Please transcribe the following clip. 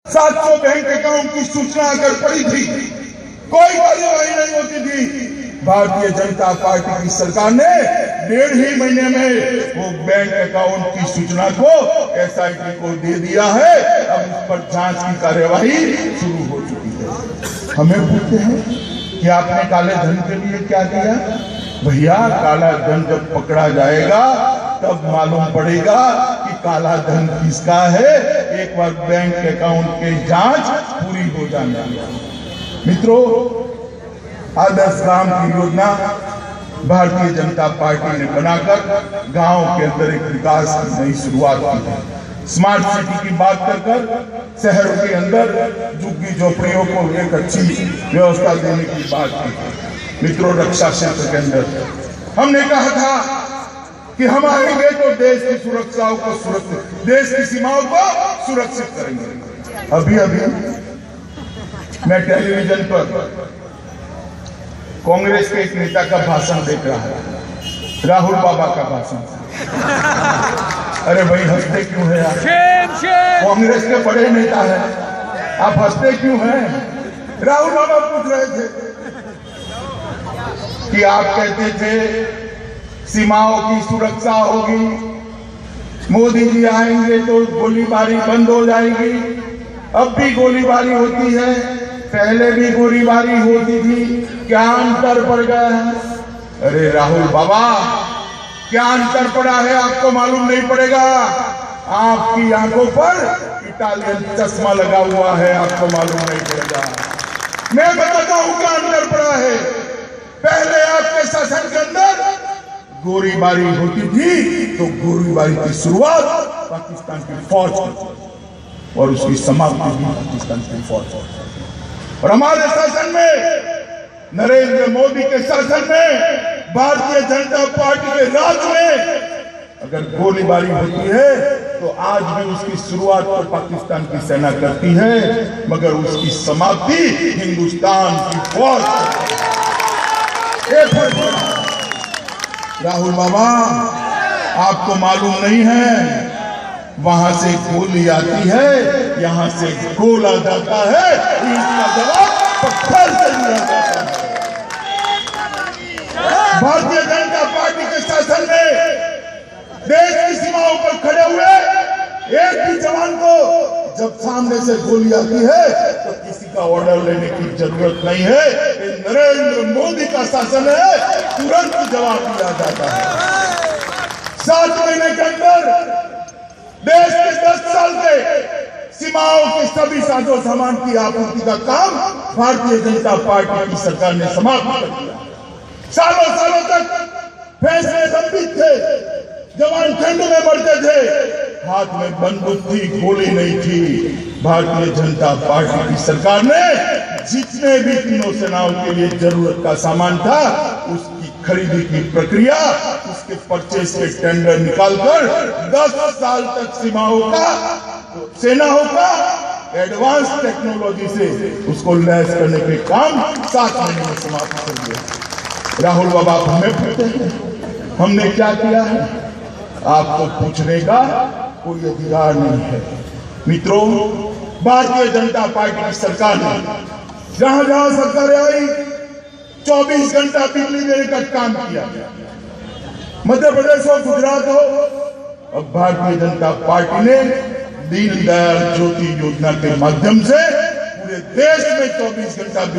700 bank account की सूचना अगर पड़ी थी, कोई कार्यवाही नहीं होती थी। भारतीय जनता पार्टी की सरकार ने 1.5 महीने में वो बैंक अकाउंट की सूचना को एसआईटी को दे दिया है। अब उस पर जांच की कार्यवाही शुरू हो चुकी है। हमें पूछते हैं कि आपने काले धन के लिए क्या किया? भैया, काला धन जब पकड़ा जाएगा तब मालूम पड़ेगा कि काला धन किसका है। एक बार बैंक अकाउंट की जांच पूरी हो जाने मित्रों, आदर्श ग्राम की योजना भारतीय जनता पार्टी ने बनाकर गांव के अंदर एक विकास की नई शुरुआत की है। स्मार्ट सिटी की बात कर शहरों के अंदर झुग्गी झोपड़ियों को एक अच्छी व्यवस्था देने की बात की। मित्रों, रक्षा क्षेत्र के अंदर हमने कहा था कि हम आएंगे तो देश की सुरक्षाओं को सुरक्षित, देश की सीमाओं को सुरक्षित करेंगे। अभी मैं टेलीविजन पर कांग्रेस के एक नेता का भाषण देख रहा है, राहुल बाबा का भाषण। अरे भाई, हंसते क्यों है यार? कांग्रेस के बड़े नेता है, आप हंसते क्यों हैं? राहुल बाबा पूछ रहे थे कि आप कहते थे सीमाओं की सुरक्षा होगी, मोदी जी आएंगे तो गोलीबारी बंद हो जाएगी। अब भी गोलीबारी होती है, पहले भी गोलीबारी होती थी, क्या अंतर पड़ गया है? अरे राहुल बाबा, क्या अंतर पड़ा है आपको मालूम नहीं पड़ेगा। आपकी आंखों पर इटालियन चश्मा लगा हुआ है, आपको मालूम नहीं पड़ेगा। मैं बताता हूं क्या अंतर पड़ा है। पहले आपके शासन के अंदर गोलीबारी होती थी तो गोलीबारी की शुरुआत पाकिस्तान की फौज की और उसकी समाप्ति भी पाकिस्तान की फौज। और हमारे शासन में, नरेंद्र मोदी के शासन में, भारतीय जनता पार्टी के राज में अगर गोलीबारी होती है तो आज भी उसकी शुरुआत तो पाकिस्तान की सेना करती है, मगर उसकी समाप्ति हिंदुस्तान की फौज। राहुल बाबा, आपको मालूम नहीं है, वहां से गोली आती है, यहां से गोला जाता है, इसका जवाब पत्थर से दिया जाता है। भारतीय जनता पार्टी के शासन में देश की सीमाओं पर खड़े हुए एक भी जवान को जब सामने से गोली आती है तो किसी का ऑर्डर लेने की जरूरत नहीं है। ये नरेंद्र मोदी का शासन है, तुरंत जवाब दिया जाता है। 7 महीने के अंदर देश के 10 साल के सीमाओं के सभी साजो सामान की आपूर्ति का काम भारतीय जनता पार्टी की सरकार ने समाप्त कर दिया। सालों सालों तक फैसले लंबित थे, जवान ठंड में मरते थे, हाथ में बंदूक थी, गोली नहीं थी। भारतीय जनता पार्टी की सरकार ने जितने भी तीनों सेनाओं के लिए जरूरत का सामान था उसकी खरीदी की प्रक्रिया, उसके परचेज के टेंडर निकालकर 10 साल तक सीमाओं का, सेनाओं का एडवांस टेक्नोलॉजी से उसको लैस करने के काम 7 महीने में समाप्त कर दिया। राहुल बाबा, हमें पूछते हैं हमने क्या किया है? आपको पूछने का कोई अधिकार नहीं है। मित्रों, भारतीय जनता पार्टी की सरकार ने जहां जहां सरकारें आई 24 घंटा बिजली देने का काम किया। मध्य प्रदेश हो, गुजरात हो, अब भारतीय जनता पार्टी ने दीनदयाल ज्योति योजना के माध्यम से पूरे देश में 24 घंटा